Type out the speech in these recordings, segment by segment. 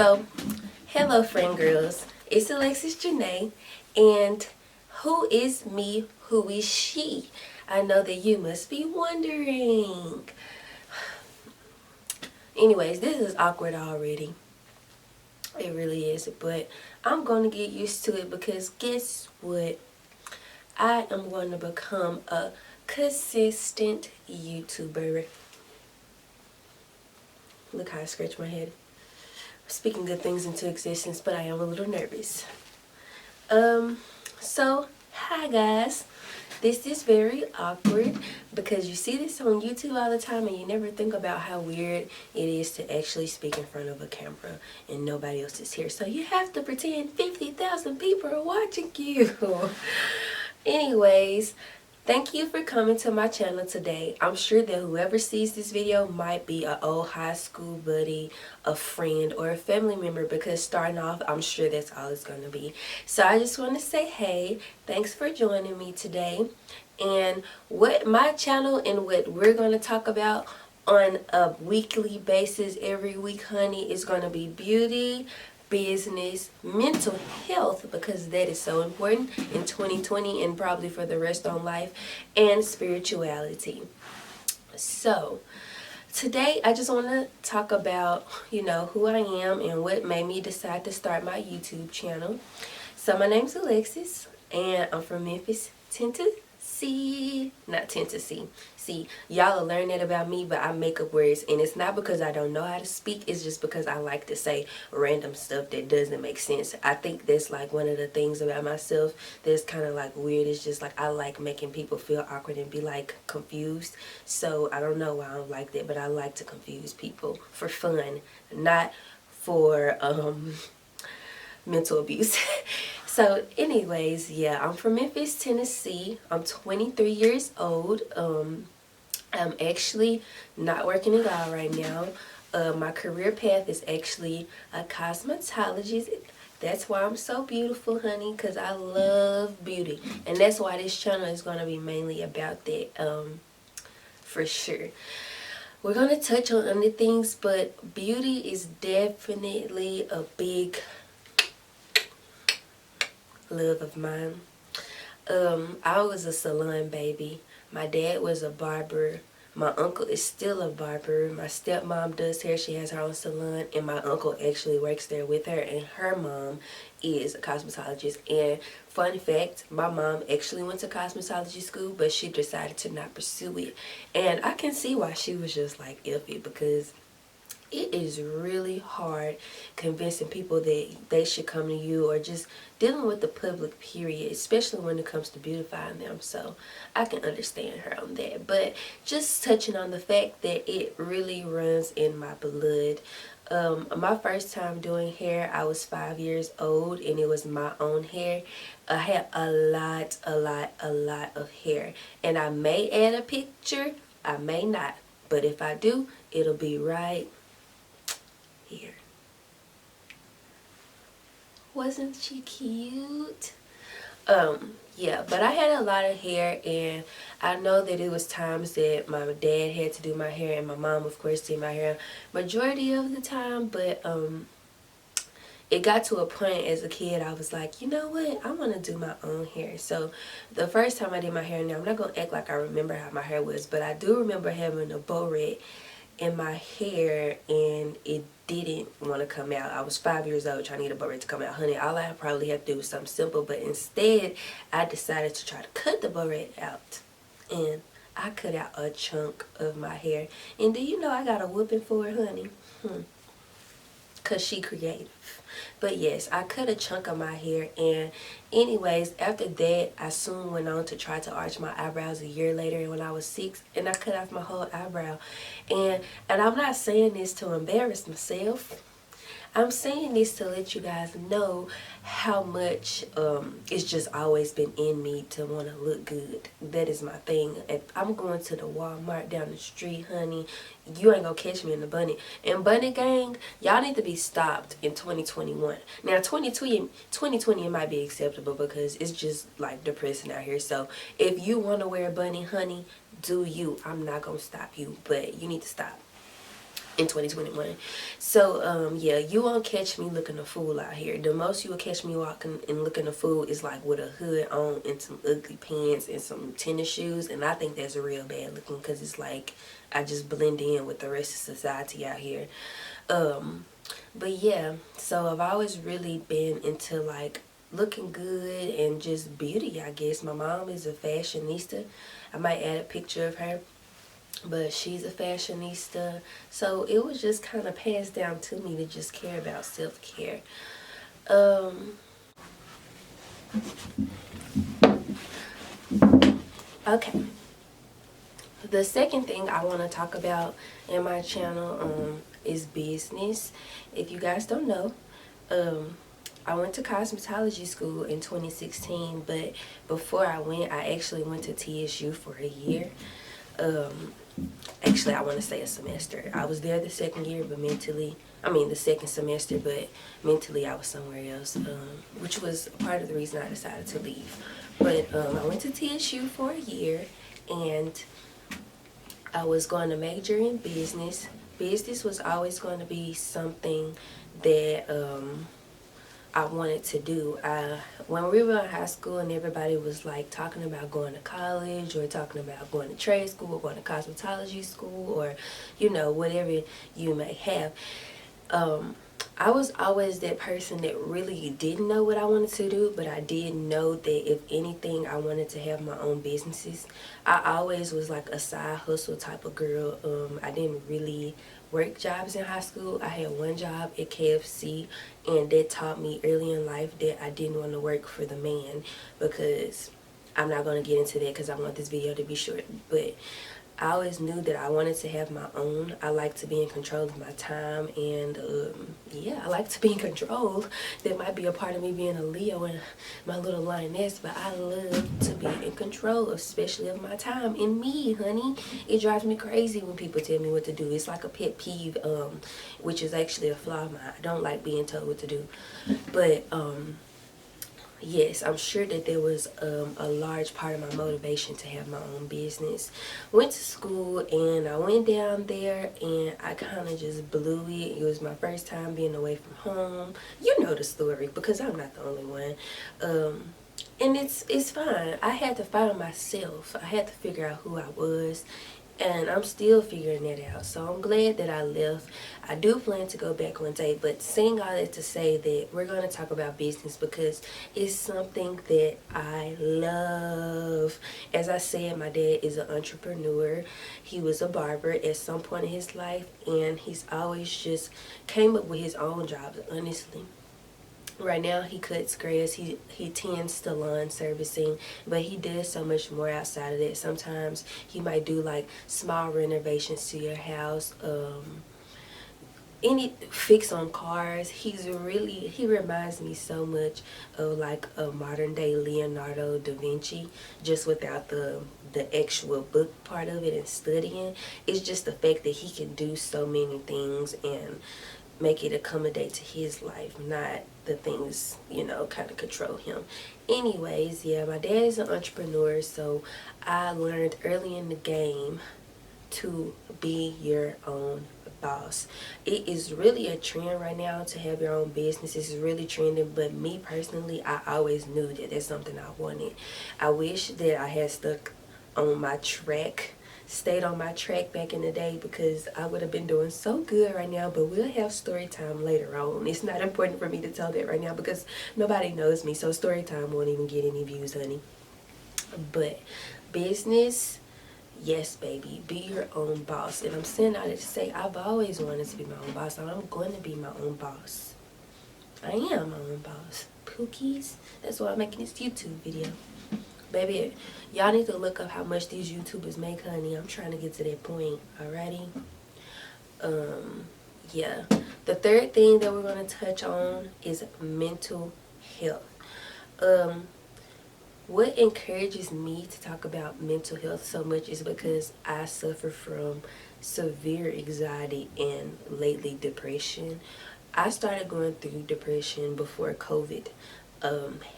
So, hello friend girls, it's Alexis Janae, and who is me, who is she? I know that you must be wondering. Anyways, this is awkward already. It really is, but I'm going to get used to it because guess what? I am going to become a consistent YouTuber. Look how I scratch my head. Speaking good things into existence, but I am a little nervous. So hi guys. This is very awkward because you see this on YouTube all the time and you never think about how weird it is to actually speak in front of a camera and nobody else is here. So you have to pretend 50,000 people are watching you. Anyways, thank you for coming to my channel today. I'm sure that whoever sees this video might be an old high school buddy, a friend, or a family member, because starting off, I'm sure that's all it's going to be. So I just want to say, hey, thanks for joining me today. And what my channel and what we're going to talk about on a weekly basis every week, honey, is going to be beauty, business, mental health, because that is so important in 2020 and probably for the rest of life, and spirituality. So today I just want to talk about, who I am and what made me decide to start my YouTube channel. So my name's Alexis and I'm from Memphis, Tennessee. Not Tennessee. See, y'all will learn that about me, but I make up words, and it's not because I don't know how to speak, it's just because I like to say random stuff that doesn't make sense. I think that's like one of the things about myself that's kind of like weird. It's just like I like making people feel awkward and be like confused. So I don't know why I'm like that, but I like to confuse people for fun, not for mental abuse. So anyways, yeah, I'm from Memphis, Tennessee. I'm 23 years old. I'm actually not working at all right now. My career path is actually a cosmetologist. That's why I'm so beautiful, honey, because I love beauty. And that's why this channel is going to be mainly about that, for sure. We're going to touch on other things, but beauty is definitely a big love of mine. I was a salon baby. My dad was a barber. My uncle is still a barber. My stepmom does hair. She has her own salon, and my uncle actually works there with her, and her mom is a cosmetologist. And fun fact, my mom actually went to cosmetology school, but she decided to not pursue it. And I can see why she was just like iffy, because it is really hard convincing people that they should come to you, or just dealing with the public period, especially when it comes to beautifying them. So I can understand her on that. But just touching on the fact that it really runs in my blood. My first time doing hair, I was 5 years old, and it was my own hair. I had a lot of hair, and I may add a picture, I may not, but if I do, it'll be right here. Wasn't she cute? Yeah, but I had a lot of hair, and I know that it was times that my dad had to do my hair, and my mom of course did my hair majority of the time. But it got to a point as a kid, I was like, you know what, I want to do my own hair. So the first time I did my hair, now I'm not going to act like I remember how my hair was, but I do remember having a bow red in my hair, and it didn't want to come out. I was 5 years old trying to get a bow red to come out. Honey, all I probably had to do was something simple, but instead I decided to try to cut the bow red out, and I cut out a chunk of my hair. And do you know I got a whooping for it, honey? Because she creative. But yes, I cut a chunk of my hair, and anyways, after that, I soon went on to try to arch my eyebrows a year later when I was 6, and I cut off my whole eyebrow. And I'm not saying this to embarrass myself. I'm saying this to let you guys know how much it's just always been in me to want to look good. That is my thing. If I'm going to the Walmart down the street, honey, you ain't gonna catch me in the bunny. And bunny gang, y'all need to be stopped in 2021. Now 2020 it might be acceptable because it's just like depressing out here. So if you want to wear a bunny, honey, do you. I'm not gonna stop you, but you need to stop. in 2021. So yeah, you won't catch me looking a fool out here. The most you will catch me walking and looking a fool is like with a hood on and some ugly pants and some tennis shoes, and I think that's real bad looking, because it's like I just blend in with the rest of society out here. But yeah, so I've always really been into like looking good and just beauty, I guess. My mom is a fashionista. I might add a picture of her, but she's a fashionista. So it was just kind of passed down to me to just care about self-care. Okay. The second thing I want to talk about in my channel is business. If you guys don't know, I went to cosmetology school in 2016, but before I went, I actually went to TSU for a year. Actually, I want to say a semester. I was there the second year, but the second semester, but mentally I was somewhere else, which was part of the reason I decided to leave. But I went to TSU for a year, and I was going to major in business. Business was always going to be something that I wanted to do. When we were in high school and everybody was like talking about going to college or talking about going to trade school or going to cosmetology school, or whatever you may have, I was always that person that really didn't know what I wanted to do, but I did know that if anything, I wanted to have my own businesses. I always was like a side hustle type of girl. I didn't really work jobs in high school. I had one job at KFC, and that taught me early in life that I didn't want to work for the man, because I'm not going to get into that because I want this video to be short, but I always knew that I wanted to have my own. I like to be in control of my time, and yeah, I like to be in control. That might be a part of me being a Leo and my little lioness, but I love to be in control, especially of my time and me, honey. It drives me crazy when people tell me what to do. It's like a pet peeve, which is actually a flaw of mine. I don't like being told what to do, but yes, I'm sure that there was a large part of my motivation to have my own business. Went to school, and I went down there and I kind of just blew it. It was my first time being away from home. You know the story, because I'm not the only one. And it's fine. I had to find myself. I had to figure out who I was, and I'm still figuring that out. So I'm glad that I left. I do plan to go back one day, but saying all that to say that we're going to talk about business because it's something that I love. As I said, my dad is an entrepreneur. He was a barber at some point in his life, and he's always just came up with his own jobs, honestly. Right now he cuts grass, he tends to lawn servicing, but he does so much more outside of that. Sometimes he might do like small renovations to your house, any fix on cars. He reminds me so much of like a modern day Leonardo da Vinci, just without the actual book part of it and studying. It's just the fact that he can do so many things and make it accommodate to his life, not the things, kind of control him. Anyways, yeah, my dad is an entrepreneur, so I learned early in the game to be your own boss. It is really a trend right now to have your own business. It's really trending, but me personally, I always knew that that's something I wanted. I wish that I had stuck on my track, stayed on my track back in the day, because I would have been doing so good right now. But we'll have story time later on. It's not important for me to tell that right now because nobody knows me, so story time won't even get any views, honey. But business, yes, baby, be your own boss. And I'm saying all that to say I've always wanted to be my own boss, and I'm going to be my own boss. I am my own boss. Pookies. That's why I'm making this YouTube video. Baby, y'all need to look up how much these YouTubers make, honey. I'm trying to get to that point, alrighty? Yeah. The third thing that we're going to touch on is mental health. What encourages me to talk about mental health so much is because I suffer from severe anxiety and lately depression. I started going through depression before COVID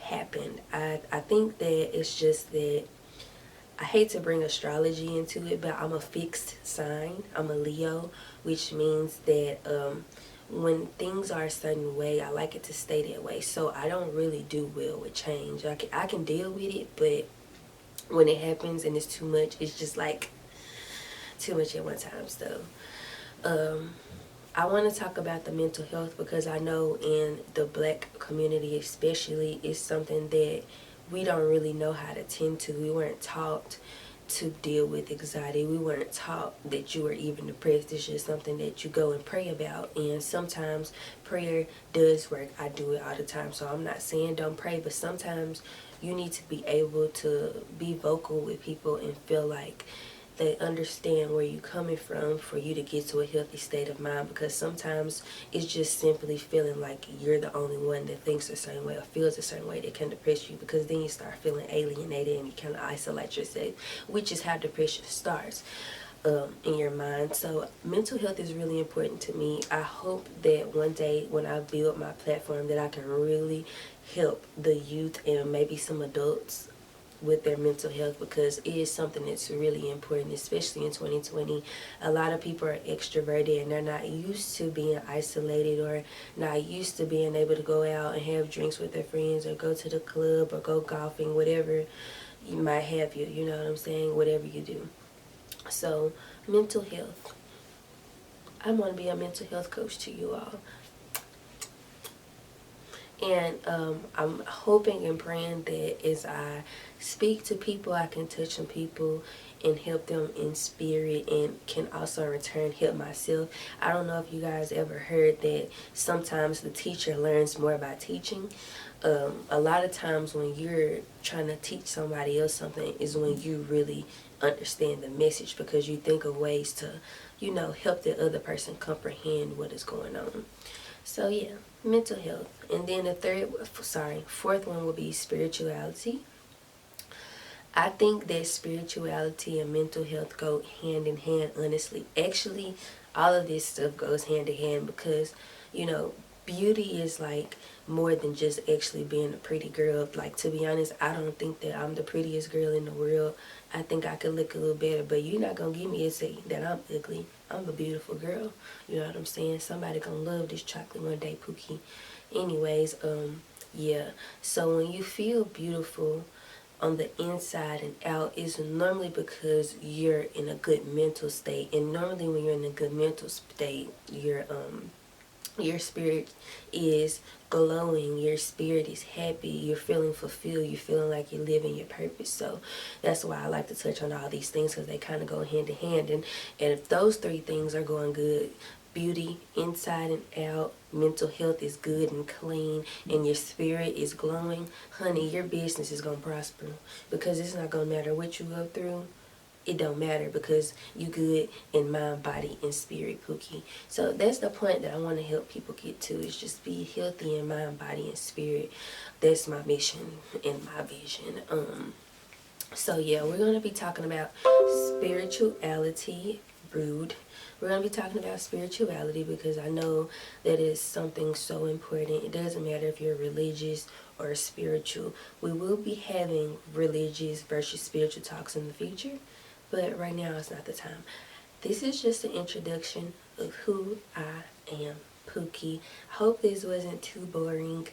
happened. I think that it's just that I hate to bring astrology into it, but I'm a fixed sign. I'm a Leo, which means that when things are a certain way, I like it to stay that way. So I don't really do well with change. I can deal with it, but when it happens and it's too much, it's just like too much at one time. So I want to talk about the mental health because I know in the black community especially, it's something that we don't really know how to tend to. We weren't taught to deal with anxiety. We weren't taught that you were even depressed. It's just something that you go and pray about. And sometimes prayer does work. I do it all the time. So I'm not saying don't pray, but sometimes you need to be able to be vocal with people and feel like they understand where you're coming from for you to get to a healthy state of mind, because sometimes it's just simply feeling like you're the only one that thinks a certain way or feels a certain way that can depress you, because then you start feeling alienated and you kind of isolate yourself, which is how depression starts in your mind. So mental health is really important to me. I hope that one day when I build my platform that I can really help the youth and maybe some adults with their mental health, because it is something that's really important, especially in 2020. A lot of people are extroverted and they're not used to being isolated or not used to being able to go out and have drinks with their friends or go to the club or go golfing, whatever you might have, you know what I'm saying, whatever you do. So mental health, I want to be a mental health coach to you all. And I'm hoping and praying that as I speak to people, I can touch some people and help them in spirit, and can also in return help myself. I don't know if you guys ever heard that sometimes the teacher learns more by teaching. A lot of times when you're trying to teach somebody else something is when you really understand the message, because you think of ways to, you know, help the other person comprehend what is going on. So yeah, mental health. And then the fourth one will be spirituality. I think that spirituality and mental health go hand in hand, honestly. Actually, all of this stuff goes hand in hand because, you know, beauty is like more than just actually being a pretty girl. Like, to be honest, I don't think that I'm the prettiest girl in the world. I think I could look a little better, but you're not gonna get me to say that I'm ugly. I'm a beautiful girl. You know what I'm saying? Somebody gonna love this chocolate one day, Pookie. Anyways, yeah. So when you feel beautiful on the inside and out, is normally because you're in a good mental state. And normally when you're in a good mental state, your spirit is glowing, your spirit is happy, you're feeling fulfilled, you're feeling like you're living your purpose. So that's why I like to touch on all these things, because they kind of go hand in hand. And if those three things are going good, beauty inside and out, mental health is good and clean, and your spirit is glowing, honey, your business is going to prosper, because it's not going to matter what you go through. It don't matter, because you good in mind, body, and spirit, Pookie. So that's the point that I want to help people get to, is just be healthy in mind, body, and spirit. That's my mission and my vision. So yeah, we're going to be talking about spirituality. Rude. We're going to be talking about spirituality because I know that is something so important. It doesn't matter if you're religious or spiritual. We will be having religious versus spiritual talks in the future, but right now it's not the time. This is just an introduction of who I am, Pookie. I hope this wasn't too boring.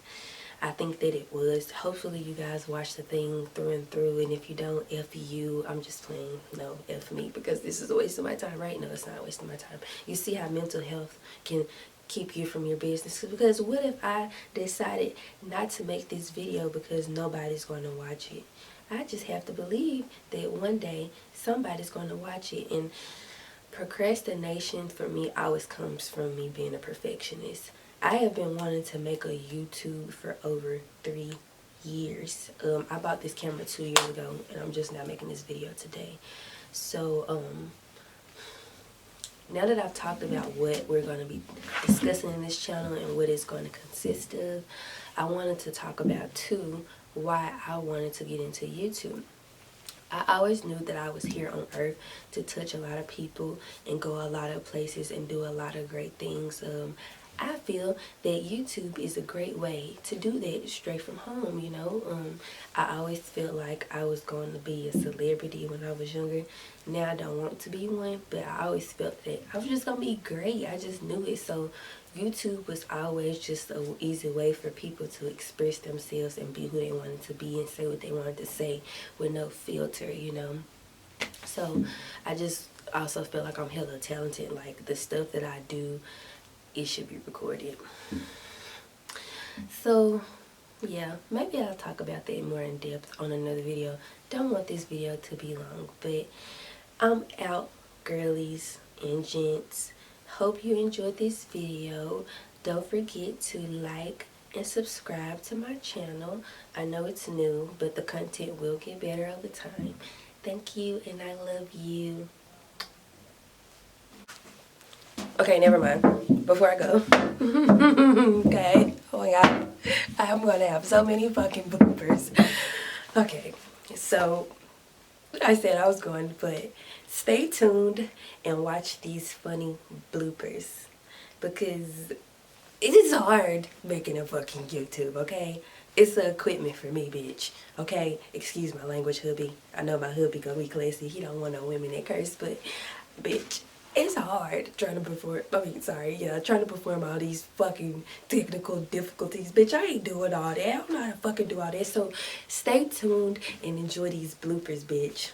I think that it was. Hopefully you guys watch the thing through and through, and if you don't, F you. I'm just playing. No, F me, because this is a waste of my time, right? No, it's not a waste of my time. You see how mental health can keep you from your business? Because what if I decided not to make this video because nobody's going to watch it? I just have to believe that one day somebody's going to watch it. And procrastination for me always comes from me being a perfectionist. I have been wanting to make a YouTube for over 3 years. I bought this camera 2 years ago, and I'm just now making this video today. So now that I've talked about what we're going to be discussing in this channel and what it's going to consist of, I wanted to talk about too why I wanted to get into YouTube. I always knew that I was here on earth to touch a lot of people and go a lot of places and do a lot of great things. I feel that YouTube is a great way to do that straight from home, you know. I always felt like I was going to be a celebrity when I was younger. Now I don't want to be one, but I always felt that I was just going to be great. I just knew it. So YouTube was always just an easy way for people to express themselves and be who they wanted to be and say what they wanted to say with no filter, you know. So I just also feel like I'm hella talented. Like the stuff that I do, it should be recorded. So yeah, maybe I'll talk about that more in depth on another video. Don't want this video to be long, but I'm out, girlies and gents. Hope you enjoyed this video. Don't forget to like and subscribe to my channel. I know it's new, but the content will get better over time. Thank you, and I love you. Okay, never mind. Before I go. Okay. Oh my god. I'm gonna have so many fucking bloopers. Okay. So, I said I was going, but stay tuned and watch these funny bloopers. Because it is hard making a fucking YouTube, okay? It's the equipment for me, bitch. Okay? Excuse my language, hubby. I know my hubby gonna be classy. He don't want no women that curse, but bitch, it's hard trying to perform. Trying to perform all these fucking technical difficulties. Bitch, I ain't doing all that. I don't know how to fucking do all that. So stay tuned and enjoy these bloopers, bitch.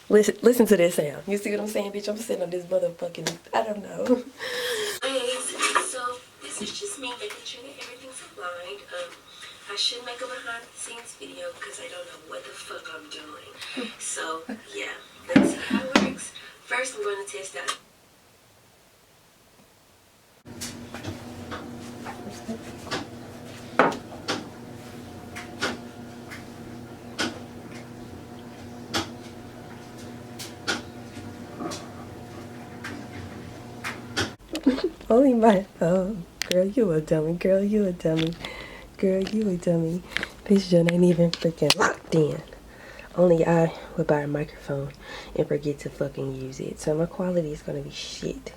Listen to this sound. You see what I'm saying, bitch? I'm sitting on this motherfucking, I don't know. So this is just me making sure that everything's aligned. I should make a behind the scenes video because I don't know what the fuck I'm doing. So yeah, let's see how it works. First I'm going to test out. Only my, oh, girl, you a dummy. Girl, you a dummy. Girl, you a dummy. This joint ain't even freaking locked in. Only I would buy a microphone and forget to fucking use it. So my quality is gonna be shit.